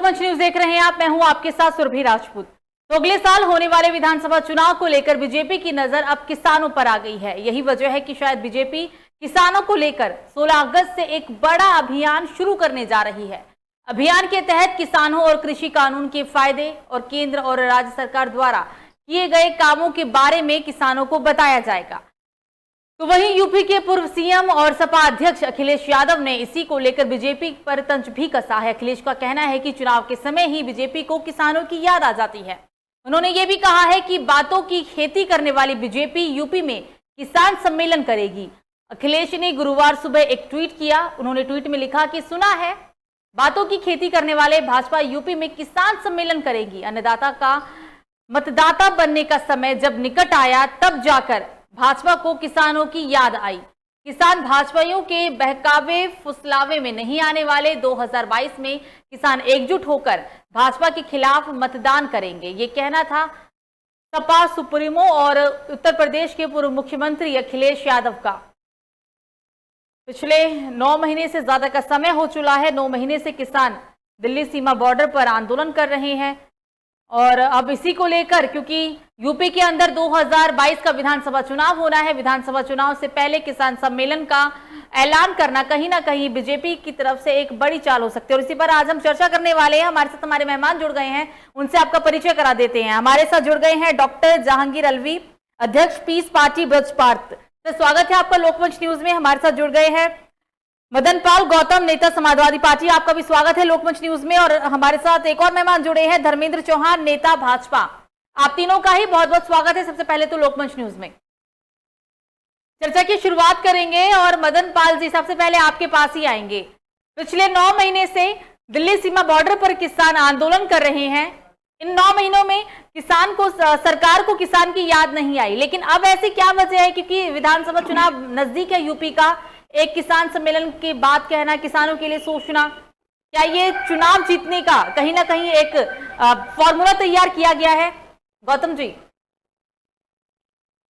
लोकमंच news देख रहे हैं आप। मैं हूं आपके साथ सुरभि राजपूत। तो अगले साल होने वाले विधानसभा चुनाव को लेकर बीजेपी की नजर अब किसानों पर आ गई है। यही वजह है कि शायद बीजेपी किसानों को लेकर 16 अगस्त से एक बड़ा अभियान शुरू करने जा रही है। अभियान के तहत किसानों और कृषि कानून के फायदे और केंद्र और राज्य सरकार द्वारा किए गए कामों के बारे में किसानों को बताया जाएगा। तो वहीं यूपी के पूर्व सीएम और सपा अध्यक्ष अखिलेश यादव ने इसी को लेकर बीजेपी पर तंज भी कसा है। अखिलेश का कहना है कि चुनाव के समय ही बीजेपी को किसानों की याद आ जाती है। उन्होंने ये भी कहा है कि बातों की खेती करने वाली बीजेपी यूपी में किसान सम्मेलन करेगी। अखिलेश ने गुरुवार सुबह एक ट्वीट किया। उन्होंने ट्वीट में लिखा कि सुना है बातों की खेती करने वाले भाजपा यूपी में किसान सम्मेलन करेगी। अन्नदाता का मतदाता बनने का समय जब निकट आया तब जाकर भाजपा को किसानों की याद आई। किसान भाजपाइयों के बहकावे फुसलावे में नहीं आने वाले। 2022 में किसान एकजुट होकर भाजपा के खिलाफ मतदान करेंगे, ये कहना था सपा सुप्रीमो और उत्तर प्रदेश के पूर्व मुख्यमंत्री अखिलेश यादव का। पिछले 9 महीने से ज्यादा का समय हो चुका है। 9 महीने से किसान दिल्ली सीमा बॉर्डर पर आंदोलन कर रहे हैं और अब इसी को लेकर, क्योंकि यूपी के अंदर 2022 का विधानसभा चुनाव होना है, विधानसभा चुनाव से पहले किसान सम्मेलन का ऐलान करना कहीं ना कहीं बीजेपी की तरफ से एक बड़ी चाल हो सकती है। और इसी पर आज हम चर्चा करने वाले हैं। हमारे साथ हमारे मेहमान जुड़ गए हैं, उनसे आपका परिचय करा देते हैं। हमारे साथ जुड़ गए हैं डॉक्टर जहांगीर अलवी, अध्यक्ष पीस पार्टी ब्रजपात। तो स्वागत है आपका लोकमंच न्यूज में। हमारे साथ जुड़ गए हैं मदन पाल गौतम, नेता समाजवादी पार्टी। आपका भी स्वागत है लोकमंच न्यूज में। और हमारे साथ एक और मेहमान जुड़े हैं, धर्मेंद्र चौहान, नेता भाजपा। आप तीनों का ही बहुत बहुत स्वागत है सबसे पहले तो लोकमंच न्यूज में। चर्चा की शुरुआत करेंगे और मदन पाल जी सबसे पहले आपके पास ही आएंगे। पिछले 9 महीने से दिल्ली सीमा बॉर्डर पर किसान आंदोलन कर रहे हैं। इन 9 महीनों में किसान को, सरकार को किसान की याद नहीं आई, लेकिन अब ऐसी क्या वजह है? क्योंकि विधानसभा चुनाव नजदीक है यूपी का, एक किसान सम्मेलन की बात कहना, किसानों के लिए सोचना, क्या ये चुनाव जीतने का कहीं ना कहीं एक फॉर्मूला तैयार किया गया है? गौतम जी,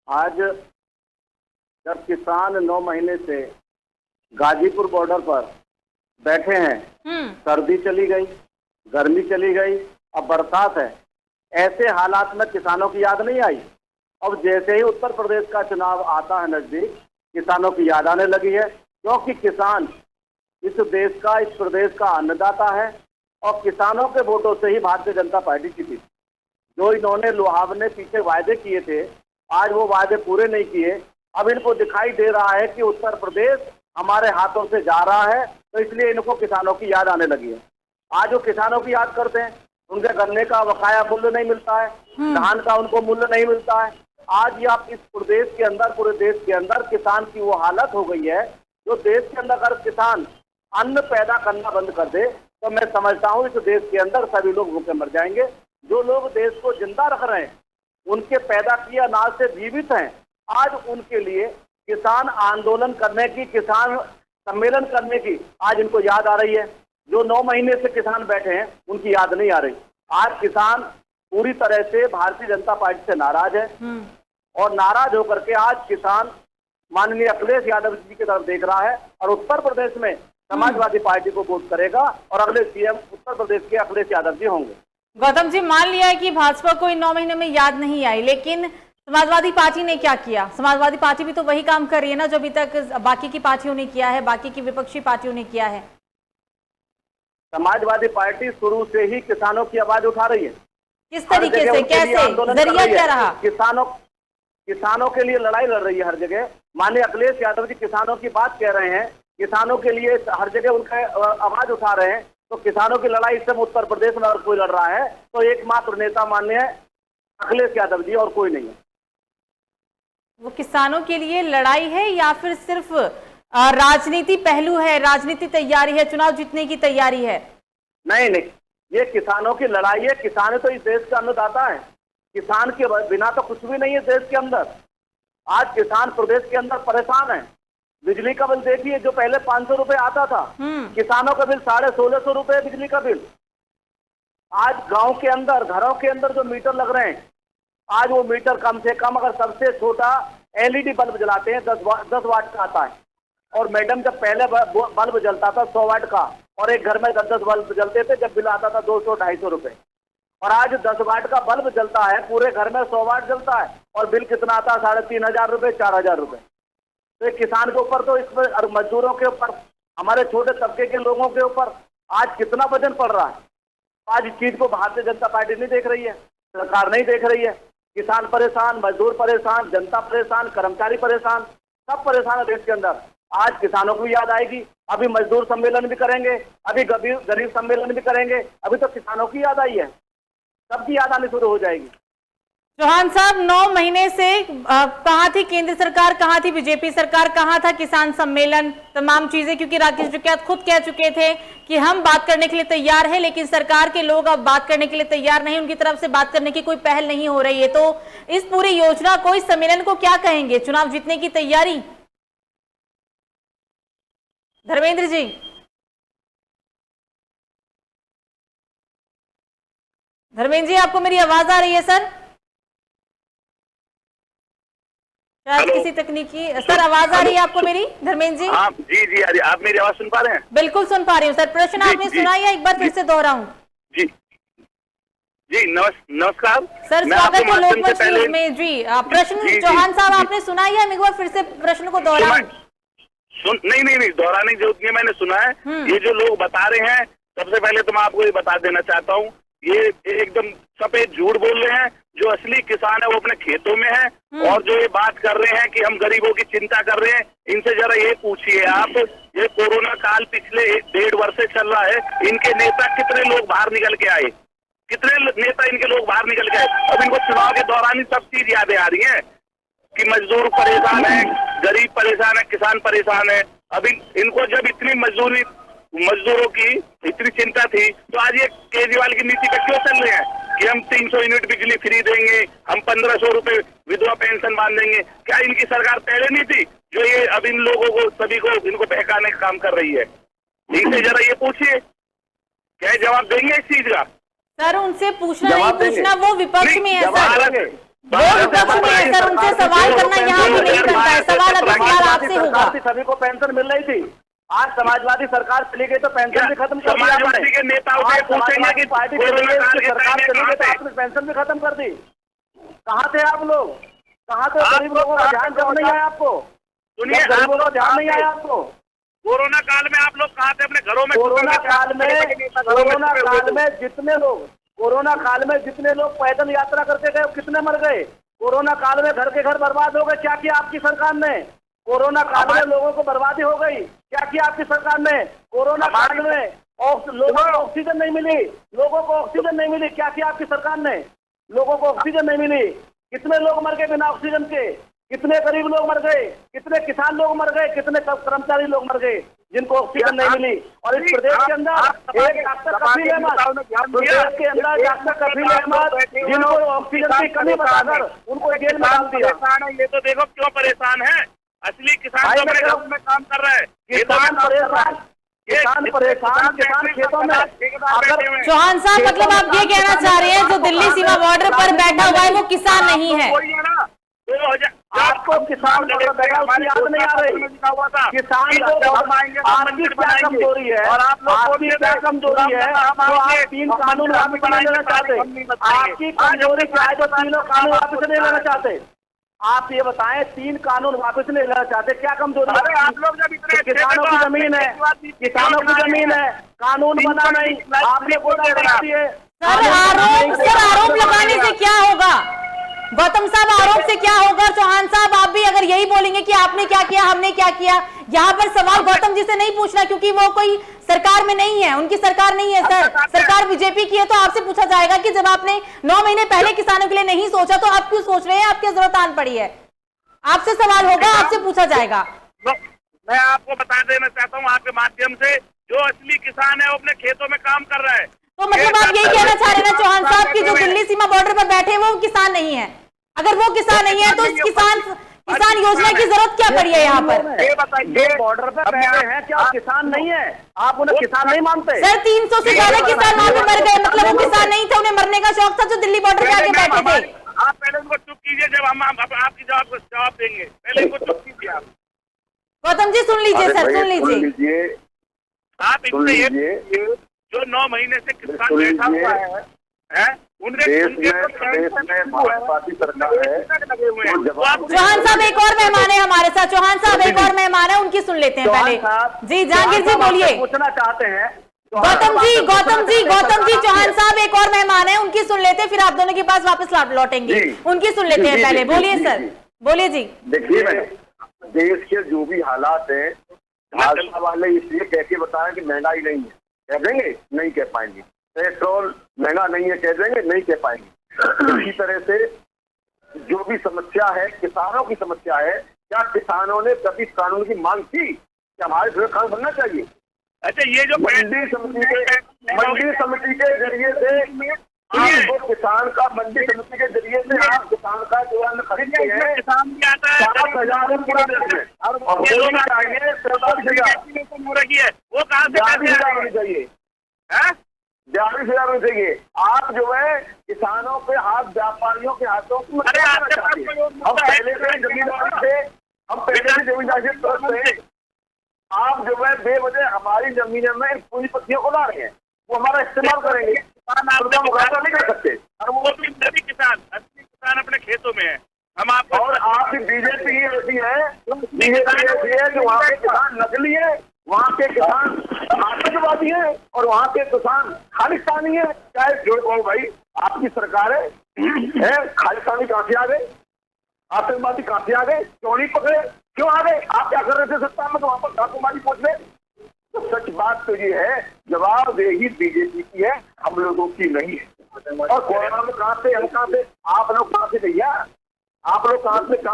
आज जब किसान 9 महीने से गाजीपुर बॉर्डर पर बैठे हैं, सर्दी चली गई, गर्मी चली गई, अब बरसात है, ऐसे हालात में किसानों की याद नहीं आई। अब जैसे ही उत्तर प्रदेश का चुनाव आता है नजदीक, किसानों की याद आने लगी है, क्योंकि किसान इस देश का, इस प्रदेश का अन्नदाता है और किसानों के वोटों से ही भारतीय जनता पार्टी जीती। जो इन्होंने लुहावने पीछे वायदे किए थे, आज वो वायदे पूरे नहीं किए। अब इनको दिखाई दे रहा है कि उत्तर प्रदेश हमारे हाथों से जा रहा है, तो इसलिए इनको किसानों की याद आने लगी है। आज वो किसानों की याद करते हैं, उनके गन्ने का बकाया मूल्य नहीं मिलता है, धान का उनको मूल्य नहीं मिलता है। आज ये आप इस प्रदेश के अंदर, पूरे देश के अंदर किसान की वो हालत हो गई है, जो देश के अंदर अगर किसान अन्न पैदा करना बंद कर दे तो मैं समझता हूँ इस देश के अंदर सभी लोग भूखे मर जाएंगे। जो लोग देश को जिंदा रख रहे हैं, उनके पैदा किए अनाज से जीवित हैं, आज उनके लिए किसान आंदोलन करने की, किसान सम्मेलन करने की आज इनको याद आ रही है। जो 9 महीने से किसान बैठे हैं उनकी याद नहीं आ रही। आज किसान पूरी तरह से भारतीय जनता पार्टी से नाराज है और नाराज होकर के आज किसान माननीय अखिलेश यादव जी की तरफ देख रहा है और उत्तर प्रदेश में समाजवादी पार्टी को वोट करेगा और अगले सीएम उत्तर प्रदेश के अखिलेश यादव जी होंगे। गौतम जी, मान लिया है कि भाजपा को इन 9 महीनों में याद नहीं आई, लेकिन समाजवादी पार्टी ने क्या किया? समाजवादी पार्टी भी तो वही काम कर रही है ना जो अभी तक बाकी की पार्टियों ने किया है, बाकी की विपक्षी पार्टियों ने किया है। समाजवादी पार्टी शुरू से ही किसानों की आवाज उठा रही है। किस तरीके से, कैसे, जरिया क्या रहा? किसानों के लिए लड़ाई लड़ रही है हर जगह। माननीय अखिलेश यादव जी किसानों की बात कह रहे हैं, किसानों के लिए हर जगह उनका आवाज उठा रहे हैं। तो किसानों की लड़ाई इस समय उत्तर प्रदेश में अगर कोई लड़ रहा है तो एकमात्र नेता माननीय अखिलेश यादव जी और कोई नहीं है। वो किसानों के लिए लड़ाई है या फिर सिर्फ राजनीति पहलू है, राजनीति तैयारी है, चुनाव जीतने की तैयारी है? नहीं, ये किसानों की लड़ाई है। किसान तो इस देश का अन्नदाता है, किसान के बिना तो कुछ भी नहीं है देश के अंदर। आज किसान प्रदेश के अंदर परेशान है। बिजली का बिल देखिए, जो पहले 500 रुपए आता था, किसानों का बिल 1650 रुपए बिजली का बिल। आज गांव के अंदर, घरों के अंदर जो मीटर लग रहे हैं, आज वो मीटर कम से कम, अगर सबसे छोटा एलईडी बल्ब जलाते हैं 10 वाट का आता है, और मैडम जब पहले बल्ब जलता था 100 वाट का और एक घर में 10-10 बल्ब जलते थे, जब बिल आता था 200-250 रुपए, और आज 10 वाट का बल्ब जलता है, पूरे घर में 100 वाट जलता है और बिल कितना आता है? 3,500 रुपए, 4,000 रुपए। तो किसान के ऊपर तो, इस और मजदूरों के ऊपर, हमारे छोटे तबके के लोगों के ऊपर आज कितना वजन पड़ रहा है। आज इस चीज को भारतीय जनता पार्टी नहीं देख रही है, सरकार नहीं देख रही है। किसान परेशान, मजदूर परेशान, जनता परेशान, कर्मचारी परेशान, सब परेशान है देश के अंदर। आज किसानों को याद आएगी, अभी मजदूर सम्मेलन भी करेंगे, अभी गरीब सम्मेलन भी करेंगे, अभी तो किसानों की याद आई है, सबकी याद आनी शुरू हो जाएगी। चौहान साहब, 9 महीने से कहाँ थी केंद्र सरकार, कहाँ थी बीजेपी सरकार, कहाँ था किसान सम्मेलन, तमाम चीजें? क्योंकि राकेश टिकैत खुद कह चुके थे कि हम बात करने के लिए तैयार हैं, लेकिन सरकार के लोग अब बात करने के लिए तैयार नहीं, उनकी तरफ से बात करने की कोई पहल नहीं हो रही है। तो इस पूरी योजना को, इस सम्मेलन को क्या कहेंगे? चुनाव जीतने की तैयारी? धर्मेंद्र जी, धर्मेंद्र जी, आपको मेरी आवाज आ रही है सर? शायद किसी तकनीकी सर, आवाज आ रही है आपको मेरी धर्मेंद्र जी? हाँ जी, आप मेरी आवाज सुन पा रहे हैं? बिल्कुल सुन पा रही हूँ सर। प्रश्न आपने सुना या एक बार फिर से दोहराऊं? जी नमस्कार सर, स्वागत है लोकमंच न्यूज में जी। प्रश्न चौहान साहब आपने सुना या एक बार फिर से प्रश्न को दोहराऊं? नहीं, दोहराने की जरूरत नहीं है, मैंने सुना है। ये जो लोग बता रहे हैं, सबसे पहले तो मैं आपको ये बता देना चाहता हूँ, ये एकदम सफेद झूठ बोल रहे हैं। जो असली किसान है वो अपने खेतों में है, और जो ये बात कर रहे हैं कि हम गरीबों की चिंता कर रहे हैं, इनसे जरा ये पूछिए आप, ये कोरोना काल पिछले 1-1.5 वर्ष से चल रहा है, इनके नेता कितने लोग बाहर निकल के आए? कितने नेता इनके लोग बाहर निकल के आए? अब इनको चुनाव के दौरान ही सब चीज यादें आ रही है कि मजदूर परेशान है, गरीब परेशान है, किसान परेशान है। अब इनको जब इतनी मजदूरों की इतनी चिंता थी, तो आज ये केजरीवाल की नीति पे क्यों चल रहे हैं कि हम 300 यूनिट बिजली फ्री देंगे, हम 1,500 रुपए विधवा पेंशन बांधेंगे? क्या इनकी सरकार पहले नहीं थी जो ये अब इन लोगों को, सभी को, इनको बहकाने का काम कर रही है? इनसे जरा ये पूछिए, क्या जवाब देंगे इस चीज का? सर, उनसे पूछना नहीं पूछना, वो विपक्ष में है सर, वो विपक्ष में है सर, उनसे सवाल करना यहाँ पे नहीं बनता है। सवाल अभी फिलहाल आपसे होगा। सभी को पेंशन मिल रही थी, आज समाजवादी सरकार चली गई तो पेंशन भी खत्म कर दी। समाजवादी के नेता पूछेंगे कि पार्टी सरकार चली गई तो आपने पेंशन भी खत्म कर दी। कहाँ थे आप लोग? कहाँ थे? गरीब लोगों का ध्यान जब नहीं आया आपको? सुनिए, गरीबों का ध्यान नहीं आया आपको? कोरोना काल में आप लोग कहाँ थे? अपने घरों में? कोरोना काल में जितने लोग पैदल यात्रा करके गए, कितने मर गए? कोरोना काल में घर के घर बर्बाद हो गए, क्या किया आपकी सरकार ने? कोरोना काल में लोगों को बर्बादी हो गई, क्या किया आपकी सरकार ने? कोरोना काल में लोगों को ऑक्सीजन नहीं मिली, क्या किया आपकी सरकार ने? लोगों को ऑक्सीजन नहीं मिली, कितने लोग मर गए बिना ऑक्सीजन के? कितने गरीब लोग मर गए, कितने किसान लोग मर गए, कितने कर्मचारी लोग मर गए जिनको ऑक्सीजन नहीं मिली? और इस प्रदेश के अंदर एक डॉक्टर कफील अहमद, जिनको ऑक्सीजन की कमी बताकर उनको जेल में डाल दिया। ये तो देखो क्यों परेशान है, असली किसान तो अपने घरों में काम कर रहा है। किसान परेशान, किसान खेतों में। चौहान साहब, मतलब आप ये कहना चाह रहे हैं जो दिल्ली सीमा बॉर्डर पर बैठा हुआ है वो किसान नहीं है? आपको किसान उसकी याद नहीं आ रही? किसान आपकी क्या कमजोरी है, और आप लोग की क्या कमजोरी है? तो आप 3 कानून वापस नहीं लेना चाहते? आपकी कमजोरी क्या है जो 3 कानून वापस नहीं लेना चाहते? आप ये बताएं, 3 कानून वापस नहीं लेना चाहते, क्या कमजोरी है? आप लोग जब इतने किसानों की जमीन है, किसानों की जमीन है, कानून बना नहीं, आपने बोला बनाती है। सर, आरोप लगाने से क्या होगा? गौतम साहब, आरोप से क्या होगा? चौहान साहब, आप भी अगर यही बोलेंगे कि आपने क्या किया, हमने क्या किया, यहाँ पर सवाल गौतम जी से नहीं पूछना, क्योंकि वो कोई सरकार में नहीं है, उनकी सरकार नहीं है सर, सरकार बीजेपी की है। तो आपसे पूछा जाएगा कि जब आपने 9 महीने पहले किसानों के लिए नहीं सोचा तो आप क्यों सोच रहे हैं, आपकी जरूरत आन पड़ी है? आपसे सवाल होगा, आपसे पूछा जाएगा। मैं आपको बता देना चाहता हूँ आपके माध्यम से, जो असली किसान है वो अपने खेतों में काम कर रहा है। तो मतलब आप यही कहना चाह रहे हैं ना चौहान साहब की जो दिल्ली सीमा बॉर्डर पर बैठे हैं वो किसान नहीं है? अगर वो किसान नहीं है तो इस किसान योजना की जरूरत क्या पड़ी है यहाँ पर? ये बॉर्डर पर बैठे हैं, क्या किसान नहीं है? आप उन्हें किसान नहीं मानते? सर, 300 से ज्यादा किसान वहाँ पे मर गए, मतलब वो किसान नहीं थे, उन्हें मरने का शौक था जो दिल्ली बॉर्डर पे आके बैठे थे। आप पहले उनको चुप कीजिए, जब हम आपकी जवाब देंगे, पहले उनको चुप कीजिए आप। गौतम जी सुन लीजिए सर, सुन लीजिए। आप इनसे ये जो 9 महीने से किसान बैठा हुआ है पार्टी सरकार है। चौहान साहब एक और मेहमान है हमारे साथ, चौहान साहब एक और मेहमान है, उनकी सुन लेते हैं पहले। जी जहांगीर जी बोलिए। पूछना चाहते हैं गौतम जी चौहान साहब एक और मेहमान है, उनकी सुन लेते हैं, फिर आप दोनों के पास वापस लौटेंगे। उनकी सुन लेते हैं पहले। बोलिए सर, बोलिए जी। देखिए देश के जो भी हालात है, भाजपा वाले इसलिए कह के बताया कि महंगाई नहीं है, कह देंगे नहीं कह पाएंगे। पेट्रोल महंगा नहीं है, कह देंगे नहीं कह पाएंगे। इसी तरह से जो भी समस्या है, किसानों की समस्या है, क्या किसानों ने कभी कानून की मांग की कि हमारे घर कानून बनना चाहिए? अच्छा, ये जो मंडी समिति के जरिए से आपको किसान का, मंडी समिति के जरिए से आप किसान का जो अन्न खरीदते हैं, किसान भी आता है 7,000 पूरा देश में, और होनी चाहिए 43,000 वो कहाँ से 42,000 होनी चाहिए, 42,000 होनी चाहिए। आप जो है किसानों के हाथ, व्यापारियों के हाथों को हम पहले से जमींदारी से त्रस्त है। आप जो है बेवजह हमारी जमीन में पूंजीपतियों को ला रहे हैं, वो हमारा इस्तेमाल करेंगे, मुकाबला नहीं कर सकते। और वो भी सभी किसान, असली किसान अपने खेतों में है। हम आपको और आपकी बीजेपी ऐसी है कि वहाँ के किसान नकली है, वहाँ के किसान आतंकवादी है, और वहाँ के किसान खालिस्तानी है। चाहे जो भाई आपकी सरकार है खालिस्तानी कहाँ से आ गए, आतंकवादी कहाँ से आ गए, क्यों नहीं पकड़े, क्यों आ गए? आप क्या कर रहे थे सत्ता में, तो वहाँ पर आतंकवादी पहुंच गए। तो सच बात तो ये है, जवाबदेही बीजेपी की है, हम लोगों की नहीं है। और कोरोना में कहाँ से, हम कहाँ से, आप लोग कहाँ से भैया, आप लोग कहाँ से लोग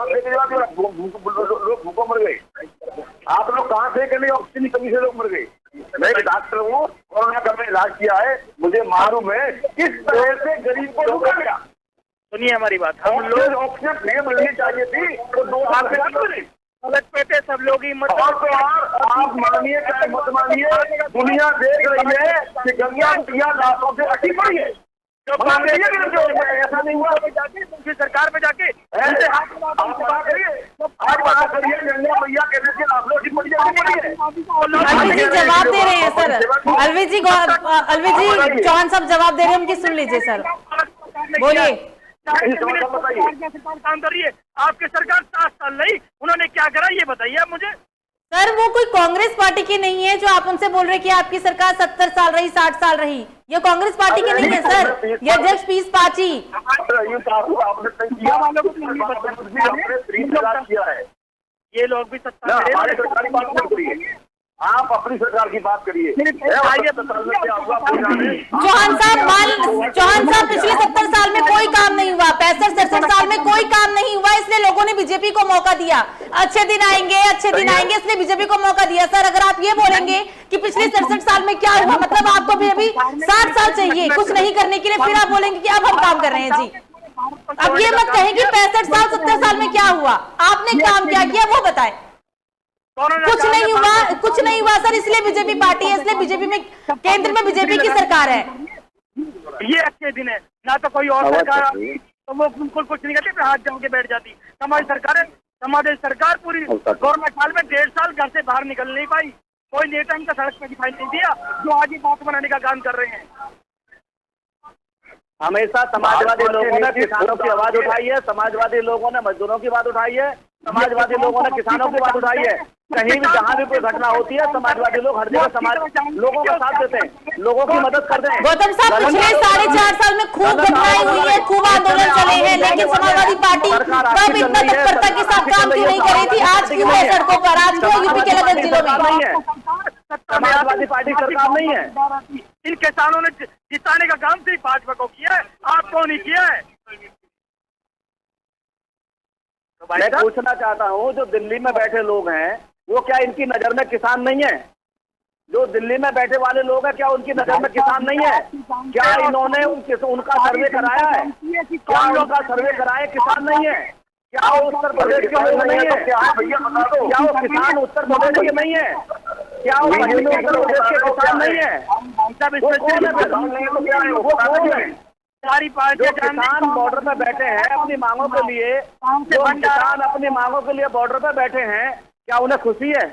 भूखों मर गए, आप लोग कहाँ से कि नहीं ऑक्सीजन की कमी से लोग मर गए। मैं एक डॉक्टर हूँ, कोरोना का मैं इलाज किया है, मुझे मालूम है किस तरह से गरीब को रोका गया। सुनिए हमारी बात, हम लोग ऑक्सीजन फ्री मिलनी चाहिए थी, तो 2 साल से सड़क पे थे सब लोग ही। और तो और आप मानिए चाहे मत मानिए, दुनिया देख रही है कि गंगा मैया लाशों से अटी पड़ी है। ऐसा नहीं हुआ जाके दूसरी सरकार में जाके बात करिए, आप बात करिए गंगा मैया कहने से लाशों की पड़ी है। अलवी जी जवाब दे रहे हैं सर, अलवी जी चौहान साहब जवाब दे रहे हैं, उनकी सुन लीजिए सर, बोलिए। सरकार काम कर रही है, आपकी सरकार 7 साल रही, उन्होंने क्या करा ये बताइए आप मुझे। सर वो कोई कांग्रेस पार्टी की नहीं है जो आप उनसे बोल रहे हैं कि आपकी सरकार 70 साल रही, 60 साल रही, ये कांग्रेस पार्टी की नहीं है सर, ये अध्यक्ष पीस पाची। ये लोग भी सत्ता हमारी सरकारी बात मत करिए, आप अपनी सरकार की बात करिए। चौहान साहब पिछले 70 साल में कोई काम नहीं हुआ, 65-67 साल में कोई काम नहीं हुआ, इसलिए लोगों ने बीजेपी को मौका दिया। अच्छे दिन आएंगे, इसलिए बीजेपी को मौका दिया। सर अगर आप ये बोलेंगे कि पिछले 67 साल में क्या हुआ, मतलब आपको भी अभी 60 साल चाहिए कुछ नहीं करने के लिए, फिर आप बोलेंगे कि अब हम काम कर रहे हैं जी। अब ये मत कहें कि 65 साल 70 साल में क्या हुआ, आपने काम क्या किया वो बताएं। कुछ नहीं हुआ सर, इसलिए बीजेपी पार्टी है, इसलिए बीजेपी में केंद्र में बीजेपी की सरकार है। ये अच्छे दिन है ना, तो कोई और सरकार आती तो वो बिल्कुल कुछ नहीं करती, हाथ जम के बैठ जाती। हमारी सरकार है, हमारी सरकार पूरी कोरोना काल में 1.5 साल घर से बाहर निकल नहीं पाई, कोई नेता इनका सड़क पे दिखाई नहीं दिया जो आज ही बात बनाने का काम कर रहे हैं। हमेशा समाजवादी लोगों ने किसानों की आवाज उठाई है, समाजवादी लोगों ने मजदूरों की बात उठाई है, समाजवादी लोगों ने किसानों की बात उठाई है। कहीं भी जहाँ भी कोई घटना होती है, समाजवादी लोग हर जगह समाज लोगों का साथ देते हैं, लोगों की मदद करते हैं। गौतम साहब पिछले 4.5 साल में खूब घटनाएं हुई है, खूब आंदोलन चले हैं, लेकिन समाजवादी पार्टी तब इतना तत्परता के साथ काम क्यों नहीं कर रही थी? आज क्यों है सड़कों पर, आज क्यों यूपी के अलग जिलों में? समाजवादी पार्टी सरकार नहीं है। इन किसानों ने जिताने का काम सिर्फ भाजपा को किया है, आपको नहीं किया है। मैं पूछना चाहता हूँ, जो दिल्ली में बैठे लोग हैं वो क्या इनकी नजर में किसान नहीं है? जो दिल्ली में बैठे वाले लोग हैं क्या उनकी नजर में किसान नहीं है? क्या इन्होंने उनका सर्वे कराया है? क्या उनका सर्वे कराया किसान नहीं है? क्या वो उत्तर प्रदेश के लोग नहीं है? क्या भैया बता दो, क्या वो किसान उत्तर प्रदेश के नहीं है? क्या वो उत्तर प्रदेश के किसान नहीं है? सारी पार्टी किसान बॉर्डर पे बैठे हैं अपनी मांगों के लिए, जो किसान अपनी मांगों के लिए बॉर्डर पे बैठे हैं, क्या उन्हें खुशी है?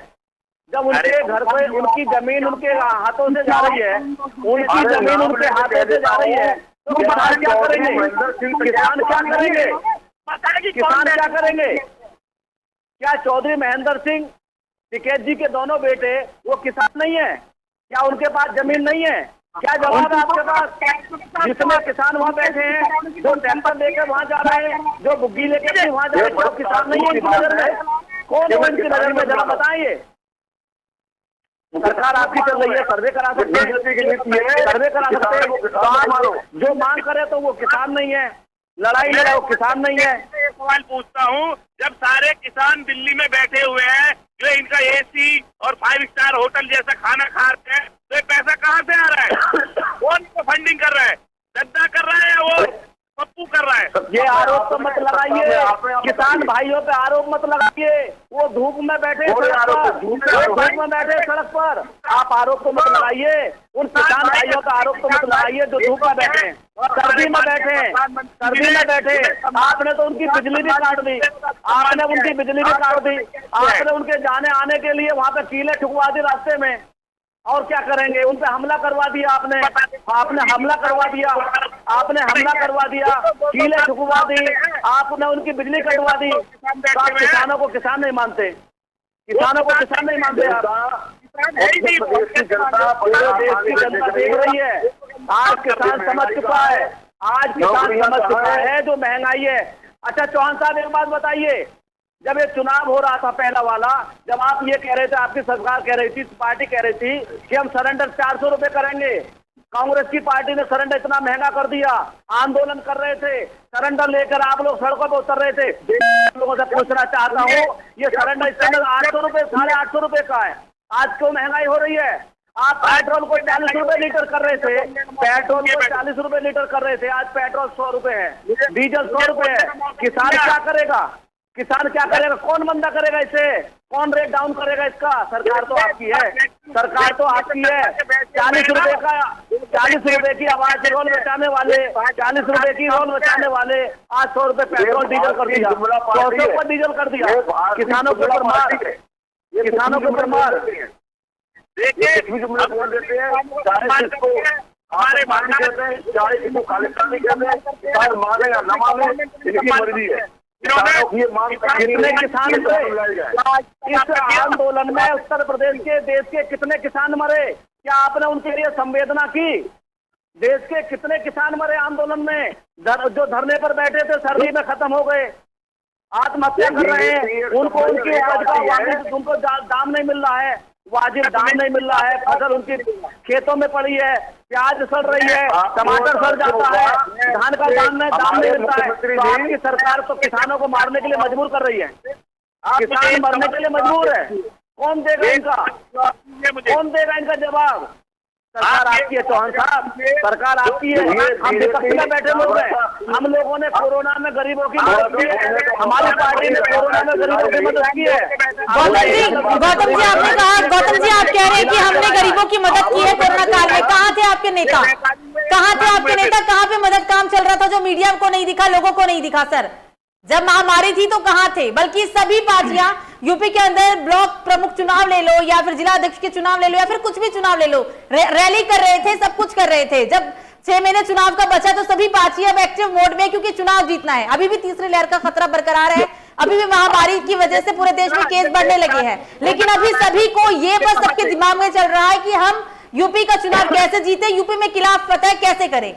जब उनके घर पे उनकी जमीन उनके हाथों से जा रही है, उनकी जमीन उनके हाथों से जा रही है, तो किसान क्या करेंगे? किसान क्या करेंगे? किसान क्या करेंगे? क्या चौधरी महेंद्र सिंह टिकैत जी के दोनों बेटे वो किसान नहीं है? क्या उनके पास जमीन नहीं है? क्या जवाब है आपके पास? जितने किसान वहाँ बैठे हैं, जो ट्रैक्टर लेकर वहाँ जा रहे हैं, जो बुग्गी लेकर वहाँ जा रहे हैं, वो किसान नहीं है इनकी नजर में? कौन है उनकी नजर में, जरा बताइए। सरकार आपकी चल रही है, सर्वे करा सकते हैं, सर्वे करा सकते हैं, जो मांग करे तो वो किसान नहीं है, लड़ाई लड़ा वो किसान नहीं है। एक सवाल पूछता हूँ, जब सारे किसान दिल्ली में बैठे हुए हैं, जो इनका एसी और 5 स्टार होटल जैसा खाना खाते हैं, तो ये पैसा कहाँ से आ रहा है? कौन इनको फंडिंग कर रहा है? दद्दा कर रहा है या वो पप्पू कर रहा है? ये आरोप तो मत लगाइए, किसान भाइयों पे आरोप मत लगाइए। वो धूप में बैठे धूप में बैठे सड़क पर, आप आरोप तो मत लगाइए। उन किसान भाइयों का आरोप तो मत लगाइए जो धूप में बैठे हैं, सर्दी में बैठे हैं, सर्दी में बैठे। आपने तो उनकी बिजली भी काट दी, आपने उनकी बिजली भी काट दी, आपने उनके जाने आने के लिए वहाँ पे कीले ठुकवा दी रास्ते में। और क्या करेंगे? उन पे हमला करवा दिया आपने हमला करवा दिया, आपने हमला करवा दिया, कीले ठुकवा दी, आपने उनकी बिजली कटवा दी। आप किसानों को किसान नहीं मानते, किसानों को किसान नहीं मानते आप। पूरे देश की जनता देख रही है, आज किसान समझ चुका है, आज किसान समझ चुका है जो महंगाई है। अच्छा चौहान साहब एक बात बताइए, जब ये चुनाव हो रहा था पहला वाला, जब आप ये कह रहे थे, आपकी सरकार कह रही थी, पार्टी कह रही थी कि हम सरेंडर 400 रुपए करेंगे, कांग्रेस की पार्टी ने सरेंडर इतना महंगा कर दिया, आंदोलन कर रहे थे, सरेंडर लेकर आप लोग सड़कों पर उतर रहे थे। लोगों से पूछना चाहता हूँ, ये सरेंडर इस समय 800 रुपए 850 रुपए का है, आज क्यों महंगाई हो रही है? आप पेट्रोल को 40 रुपए लीटर कर रहे थे, पेट्रोल को 40 रुपए लीटर कर रहे थे, आज पेट्रोल 100 रुपए है, डीजल 100 रुपए है। किसान क्या करेगा? किसान क्या करेगा? कौन बंदा करेगा इसे? कौन रेट डाउन करेगा इसका? सरकार तो आपकी है, सरकार तो आपकी है। 40 रुपए का 40 रुपए की आवाज रोल बचाने वाले, 40 रुपए की रोल बचाने वाले आज 100 रुपए पेट्रोल डीजल कर दिया, 100 पर डीजल कर दिया। किसानों के ऊपर मार, किसानों के ऊपर मार। देखिए बोल देते हैं हमारे मानना कहते हैं, 40 को खालिस्तानी कहते हैं, माने या न माने इनकी मर्जी है। कितने किसान इस आंदोलन में उत्तर प्रदेश के देश के कितने किसान मरे? क्या आपने उनके लिए संवेदना की? देश के कितने किसान मरे आंदोलन में? जो धरने पर बैठे थे सर्दी में खत्म हो गए, आत्महत्या कर रहे हैं, उनको उनकी उपज का वाजिब उनको दाम नहीं मिल रहा है, वाजिब दाम नहीं मिल रहा है, फसल उनकी खेतों में पड़ी है, प्याज सड़ रही है, टमाटर सड़ जाता है, धान का दाम नहीं मिलता है। तो आपकी सरकार तो किसानों को मारने के लिए मजबूर कर रही है, किसान मरने के लिए मजबूर है। कौन देगा इनका, कौन देगा इनका जवाब? सरकार आपकी है चौहान साहब, सरकार आपकी है। हम विपक्ष में बैठे लोग हैं, हम लोगों ने कोरोना में गरीबों की मदद की है, हमारी पार्टी ने कोरोना में गरीबों की मदद की है। गौतम जी आपने कहा, गौतम जी आप कह रहे हैं कि हमने गरीबों की मदद की है कोरोना काल में। कहाँ थे आपके नेता? कहाँ थे आपके नेता? कहाँ पे मदद काम चल रहा था जो मीडिया को नहीं दिखा, लोगों को नहीं दिखा? सर जब महामारी थी तो कहाँ थे? बल्कि सभी पार्टियां यूपी के अंदर ब्लॉक प्रमुख चुनाव ले लो या फिर जिला अध्यक्ष के चुनाव ले लो या फिर कुछ भी चुनाव ले लो, रैली कर रहे थे, सब कुछ कर रहे थे। जब 6 महीने चुनाव का बचा तो सभी पार्टियां अब एक्टिव मोड में, क्योंकि चुनाव जीतना है। अभी भी तीसरी लहर का खतरा बरकरार है, अभी भी महामारी की वजह से पूरे देश में केस बढ़ने लगे हैं, लेकिन अभी सभी को ये बस सबके दिमाग में चल रहा है कि हम यूपी का चुनाव कैसे जीते, यूपी में खिलाफ फतह कैसे करें।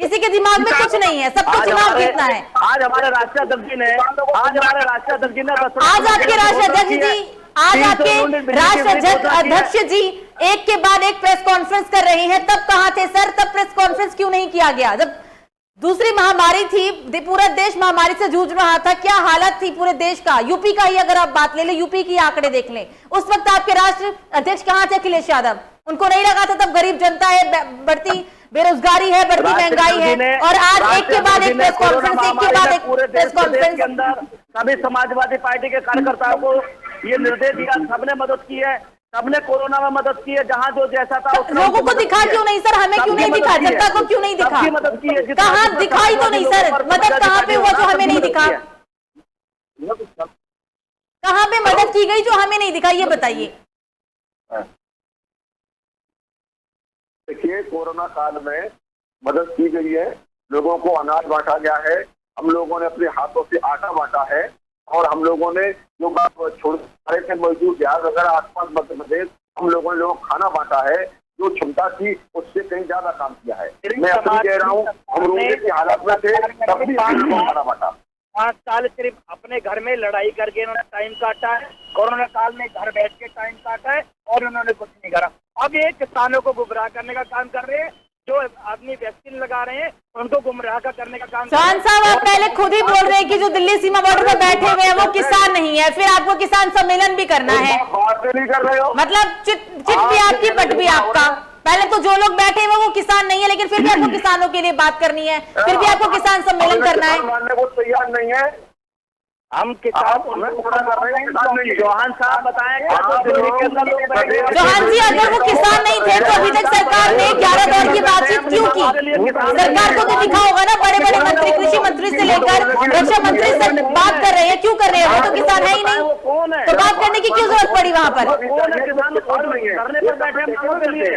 किसी के दिमाग में कुछ नहीं है, सबको चुनाव जीतना है। आज हमारे राष्ट्रीय अध्यक्ष जी ने आज आपके राष्ट्रीय अध्यक्ष जी, आज आपके राष्ट्रीय अध्यक्ष जी एक के बाद एक प्रेस कॉन्फ्रेंस कर रहे हैं। तब कहाँ थे सर? तब प्रेस कॉन्फ्रेंस क्यों नहीं किया गया जब दूसरी महामारी थी, पूरा देश महामारी से जूझ रहा था? क्या हालत थी पूरे देश का? यूपी का ही अगर आप बात ले लें, यूपी की आंकड़े देख लें, उस वक्त आपके राष्ट्रीय अध्यक्ष कहाँ थे? अखिलेश यादव। उनको नहीं लगा था तब गरीब जनता है, बढ़ती बेरोजगारी है, बढ़ती महंगाई है, और आज एक के बाद एक प्रेस कॉन्फ्रेंस, एक के बाद एक प्रेस कॉन्फ्रेंस के अंदर सभी समाजवादी पार्टी के कार्यकर्ताओं को ये निर्देश दिया, सबने मदद की है, सबने कोरोना में मदद की है, जहां जो जैसा था लोगों को दिखा क्यों नहीं सर? हमें क्यों नहीं दिखा? जनता को क्यों नहीं दिखा? मदद की है, कहाँ दिखाई तो नहीं सर? मदद कहाँ पे हुआ जो हमें नहीं दिखा? कहाँ पे मदद की गई जो हमें नहीं दिखा, ये बताइए। देखिए, कोरोना काल में मदद की गई है, लोगों को अनाज बांटा गया है, हम लोगों ने अपने हाथों से आटा बांटा है, और हम लोगों ने जो छोड़ रहे थे मजदूर बिहार वगैरह आसपास मध्य प्रदेश, हम लोगों ने लोगों को खाना बांटा है, जो क्षमता थी उससे कहीं ज्यादा काम किया है। मैं अपनी कह रहा हूँ, हम रोने की हालत में थे तब भी खाना बांटा। 5 साल सिर्फ अपने घर में लड़ाई करके इन्होंने टाइम काटा है, कोरोना काल में घर बैठ के टाइम काटा है और उन्होंने कुछ नहीं करा। अब ये किसानों को गुमराह करने का काम कर रहे हैं, जो आदमी वैक्सीन लगा रहे हैं उनको गुमराह करने का काम। चौहान साहब, आप पहले खुद ही बोल रहे हैं कि जो दिल्ली सीमा बॉर्डर पर बैठे हुए हैं वो किसान नहीं है, फिर आपको किसान सम्मेलन भी करना है, बात नहीं कर रहे हो, मतलब चिट भी आपकी पट भी आपका। पहले तो जो लोग बैठे हुए वो किसान नहीं है, लेकिन फिर भी आपको किसानों के लिए बात करनी है, फिर भी आपको किसान सम्मेलन करना है। मानने को तैयार नहीं है, हम किसान चौहान साहब बताएं। चौहान जी, अगर वो किसान नहीं थे तो अभी तक सरकार ने 11 दौर की बातचीत क्यों की? सरकार को तो दिखा होगा ना, बड़े बड़े मंत्री, कृषि मंत्री से लेकर रक्षा मंत्री से बात कर रहे हैं, क्यों कर रहे हैं? वो तो किसान है ही नहीं, तो बात करने की क्यों जरूरत पड़ी वहाँ पर?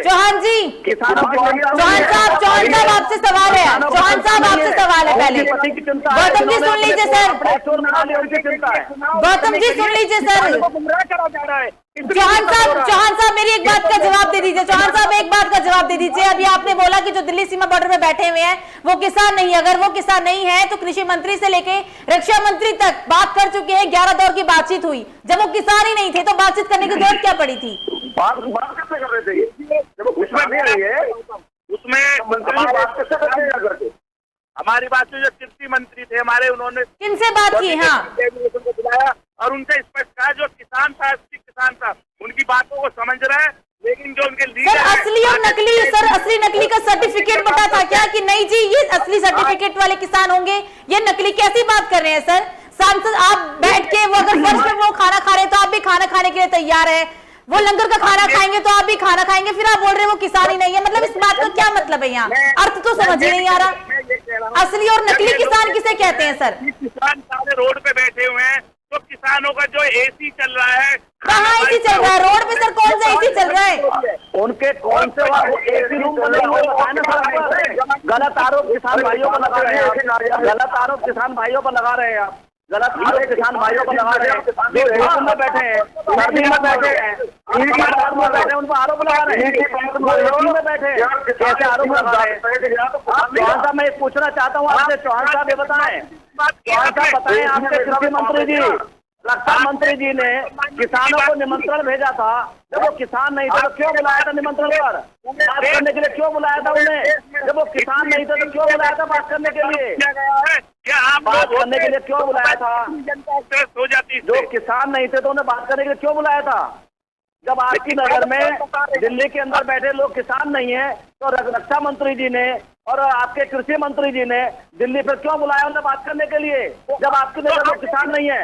चौहान जी, चौहान साहब आपसे सवाल है, चौहान साहब आपसे सवाल है। पहले गौतम जी सुन लीजिए सर, गौतम जी सुन लीजिए सर। चौहान साहब मेरी एक बात का जवाब दे दीजिए, चौहान साहब एक बात का जवाब दे दीजिए। अभी आपने बोला कि जो दिल्ली सीमा बॉर्डर पे बैठे हुए हैं वो किसान नहीं है, अगर वो किसान नहीं है तो कृषि मंत्री से लेके रक्षा मंत्री तक बात कर चुके हैं, 11 दौर की बातचीत हुई, जब वो किसान ही नहीं थे तो बातचीत करने की जरूरत क्या पड़ी थी? बात कैसे कर रहे थे, जब उसमें नहीं रही है उसमें मंत्री बात कैसे करते? हमारी बात जो कृषि मंत्री थे हमारे, उन्होंने किनसे बात की? हाँ, को बुलाया और उनसे स्पष्ट कहा, जो किसान था किसान था, उनकी बातों को समझ रहे हैं, लेकिन जो उनके लीडर सर असली और नकली, सर असली नकली का सर्टिफिकेट बता था क्या कि नहीं जी ये असली सर्टिफिकेट वाले किसान होंगे, ये नकली कैसी बात कर रहे हैं सर? सांसद आप बैठ के, वो अगर फर्श में वो खाना खा रहे हैं तो आप भी खाना खाने के लिए तैयार है, वो लंगर का खाना खाएंगे तो आप भी खाना खाएंगे, फिर आप बोल रहे हैं वो किसान ही नहीं है, मतलब इस बात का क्या मतलब है? यहाँ अर्थ तो समझ ही नहीं आ रहा। असली और नकली किसान किसे कहते हैं सर? किसान सारे रोड पे बैठे हुए हैं, तो किसानों का जो एसी चल रहा है, कहाँ एसी चल रहा है रोड पे सर? कौन सा एसी चल रहा है? उनके कौन से एसी रूम बने हुए हैं? गलत आरोप किसान भाइयों पर लगा रहे हैं, गलत आरोप किसान भाइयों पर लगा रहे हैं आप, गलत आरोप किसान भाइयों पर लगा रहे हैं। जो धूप में बैठे हैं, सर्दी में बैठे हैं, उन पर आरोप लगा रहे हैं, में बैठे कैसे आरोप लगा रहे हैं? चौहान साहब, मैं पूछना चाहता हूँ आपसे, चौहान साहब ये बताएं, चौहान साहब बताएं, आपके कृषि मंत्री जी, रक्षा मंत्री जी ने किसानों को निमंत्रण भेजा था, जब वो किसान नहीं थे तो क्यों बुलाया था निमंत्रण पर बात करने के लिए? क्यों बुलाया था उन्हें? जब वो किसान नहीं थे तो क्यों बुलाया था बात करने के लिए? क्या आप बात करने के लिए क्यों बुलाया था? हो जाती, जो किसान नहीं थे तो उन्हें बात करने के लिए क्यों बुलाया था? जब आपकी नजर में दिल्ली के अंदर बैठे लोग किसान नहीं है तो रक्षा मंत्री जी ने और आपके कृषि मंत्री जी ने दिल्ली पर क्यों बुलाया उन्हें बात करने के लिए, जब आपकी नजर में किसान नहीं है?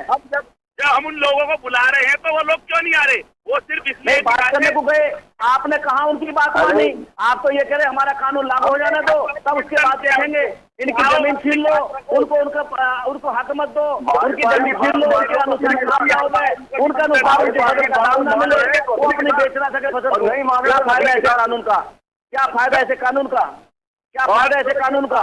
जब हम उन लोगों को बुला रहे हैं तो वो लोग क्यों नहीं आ रहे? वो सिर्फ इसलिए बात करने को गए, आपने कहा उनकी बात मानी, आप तो ये कह रहे हमारा कानून लागू हो जाने दो, तब उसके बाद देखेंगे। इनकी जमीन छीन लो, उनको हक मत दो, उनकी जमीन छीन लो, उनके अनुसार हो गए, उनके अनुसार उनकी फसल का दाम न मिले, वो अपनी बेच ना सके फसल। नहीं मामला फायदा ऐसे कानून का? क्या फायदा ऐसे कानून का? क्या फायदा ऐसे कानून का?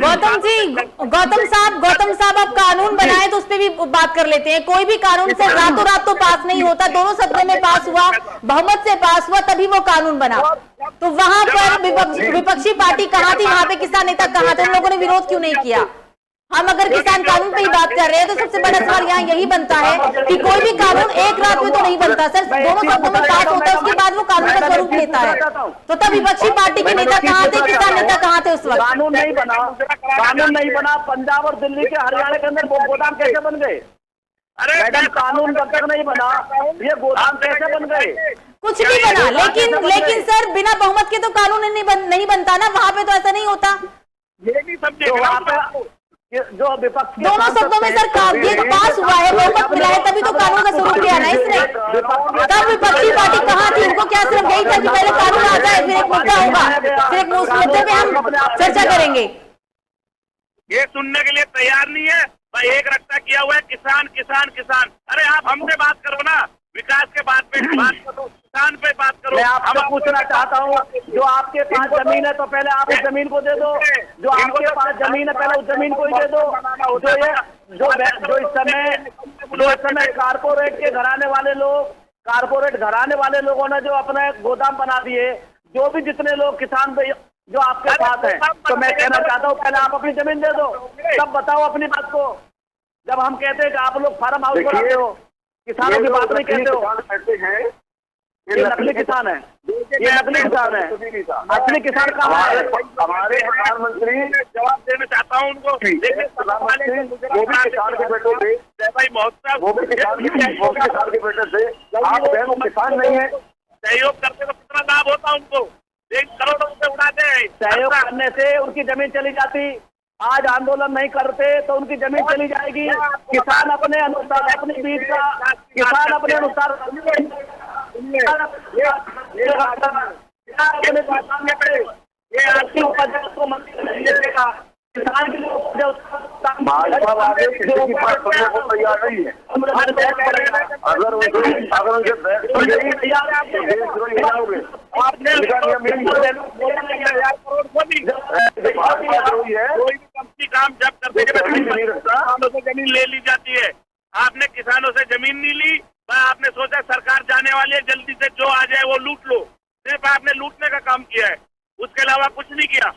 गौतम जी, गौतम साहब आप कानून बनाए तो उस पर भी बात कर लेते हैं। कोई भी कानून से रातों रात तो पास नहीं होता, दोनों सदन में पास हुआ, बहुमत से पास हुआ, तभी वो कानून बना। तो वहां पर विपक्षी पार्टी कहाँ थी, वहां पे किसान नेता कहाँ थे? उन लोगों ने विरोध क्यों नहीं किया? हम अगर किसान कानून पे ही बात कर रहे हैं तो सबसे बड़ा सवाल यहाँ यही बनता है कि कोई भी कानून एक रात में तो नहीं बनता सर, दोनों सदनों में पास होता है, उसके बाद वो कानून का स्वरूप लेता है। तो तब विपक्षी पार्टी के नेता कहाँ थे, किसान नेता कहाँ थे उस वक्त? कानून नहीं बना, पंजाब और दिल्ली के हरियाणा के अंदर गोदाम कैसे बन गए? अरे मैडम, कानून जब तक नहीं बना ये गोदाम कैसे बन गए? कुछ नहीं बना, लेकिन सर बिना बहुमत के तो कानून नहीं बनता ना, वहाँ पे तो ऐसा नहीं होता। ये भी सब जो विपक्ष दोनों शब्दों में सर ये तो पास हुआ है, बहुमत मिला है, तभी तो कानून का स्वरूप लिया ना इसने। तब विपक्षी पार्टी कहाँ थी? उनको क्या सिर्फ यही था कि पहले कानून आ जाए, फिर एक मुद्दा होगा, फिर एक मुद्दे पे हम चर्चा करेंगे। ये सुनने के लिए तैयार नहीं है। भाई एक रखता किया हुआ है किसान किसान किसान। अरे आप हमसे बात करो ना, विकास के बात पे बात करो, किसान पे बात करो। मैं आपसे पूछना चाहता हूँ, जो आपके पास जमीन है तो पहले आप उस जमीन को दे दो, जो आपके पास जमीन है पहले उस जमीन को ही दे दो। जो इस समय कारपोरेट के घराने वाले लोग, कारपोरेट घराने वाले लोगों ने जो अपने गोदाम बना दिए, जो भी जितने लोग किसान जो आपके पास है, तो मैं कहना चाहता हूँ पहले आप अपनी जमीन दे दो, तब बताओ अपनी बात को। जब हम कहते हैं कि आप लोग फार्म हाउस बनाते हो, किसानों की बात नहीं कहते हो। कहते हैं ये नकली किसान है, ये नकली किसान है, असली किसान कहाँ है? हमारे प्रधानमंत्री जवाब देना चाहता हूँ उनको। देखिए वो भी किसान के बेटे थे, भाई महोत्सव वो भी किसान के बेटे थे। आप बहन किसान नहीं है, सहयोग करते तो कितना लाभ होता उनको, 1 करोड़ रुपए उड़ाते हैं। सहयोग करने से उनकी जमीन चली जाती। आज आंदोलन नहीं करते तो उनकी जमीन चली जाएगी। किसान अपने अनुसार अपने बीच का, किसान अपने अनुसार ये आपकी उपज को देगा, किसान की भाजपा वाले किसी की बात सुनने को तैयार नहीं है। अगर उनसे बैठ तो देशद्रोही बनाओगे, कोई भी कंपनी काम जब करते किसानों से जमीन ले ली जाती है। आपने किसानों से जमीन नहीं ली, आपने सोचा सरकार जाने वाली है, जल्दी से जो आ जाए वो लूट लो। सिर्फ आपने लूटने का काम किया है, उसके अलावा कुछ नहीं किया।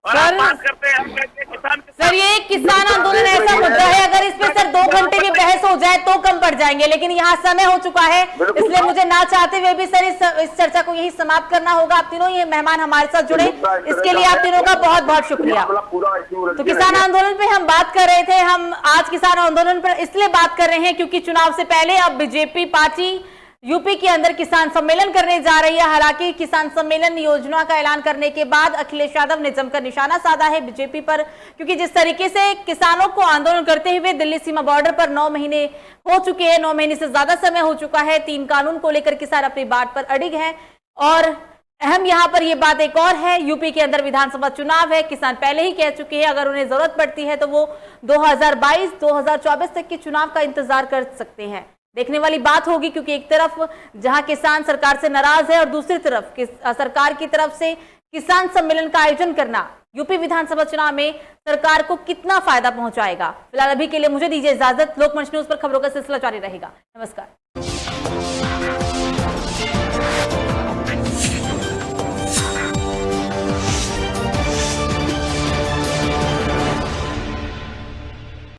और आप बात करते हैं किसान। सर ये किसान आंदोलन ऐसा मुद्दा है, अगर इस पे सर 2 घंटे की बहस हो जाए तो कम पड़ जाएंगे, लेकिन यहाँ समय हो चुका है, इसलिए मुझे ना चाहते हुए भी सर इस चर्चा को यही समाप्त करना होगा। आप तीनों ये मेहमान हमारे साथ जुड़े, इसके लिए आप तीनों का बहुत बहुत शुक्रिया। तो किसान आंदोलन पे हम बात कर रहे थे। हम आज किसान आंदोलन पर इसलिए बात कर रहे हैं क्योंकि चुनाव से पहले अब बीजेपी पार्टी यूपी के अंदर किसान सम्मेलन करने जा रही है। हालांकि किसान सम्मेलन योजना का ऐलान करने के बाद अखिलेश यादव ने जमकर निशाना साधा है बीजेपी पर, क्योंकि जिस तरीके से किसानों को आंदोलन करते हुए दिल्ली सीमा बॉर्डर पर 9 महीने हो चुके हैं, 9 महीने से ज्यादा समय हो चुका है। 3 कानून को लेकर किसान अपनी बात पर अड़िग है। और अहम यहाँ पर यह बात एक और है, यूपी के अंदर विधानसभा चुनाव है। किसान पहले ही कह चुके हैं अगर उन्हें जरूरत पड़ती है तो वो 2022-2024 तक के चुनाव का इंतजार कर सकते हैं। देखने वाली बात होगी, क्योंकि एक तरफ जहां किसान सरकार से नाराज है और दूसरी तरफ सरकार की तरफ से किसान सम्मेलन का आयोजन करना यूपी विधानसभा चुनाव में सरकार को कितना फायदा पहुंचाएगा। फिलहाल अभी के लिए मुझे दीजिए इजाजत। लोकमंच न्यूज पर खबरों का सिलसिला जारी रहेगा। नमस्कार।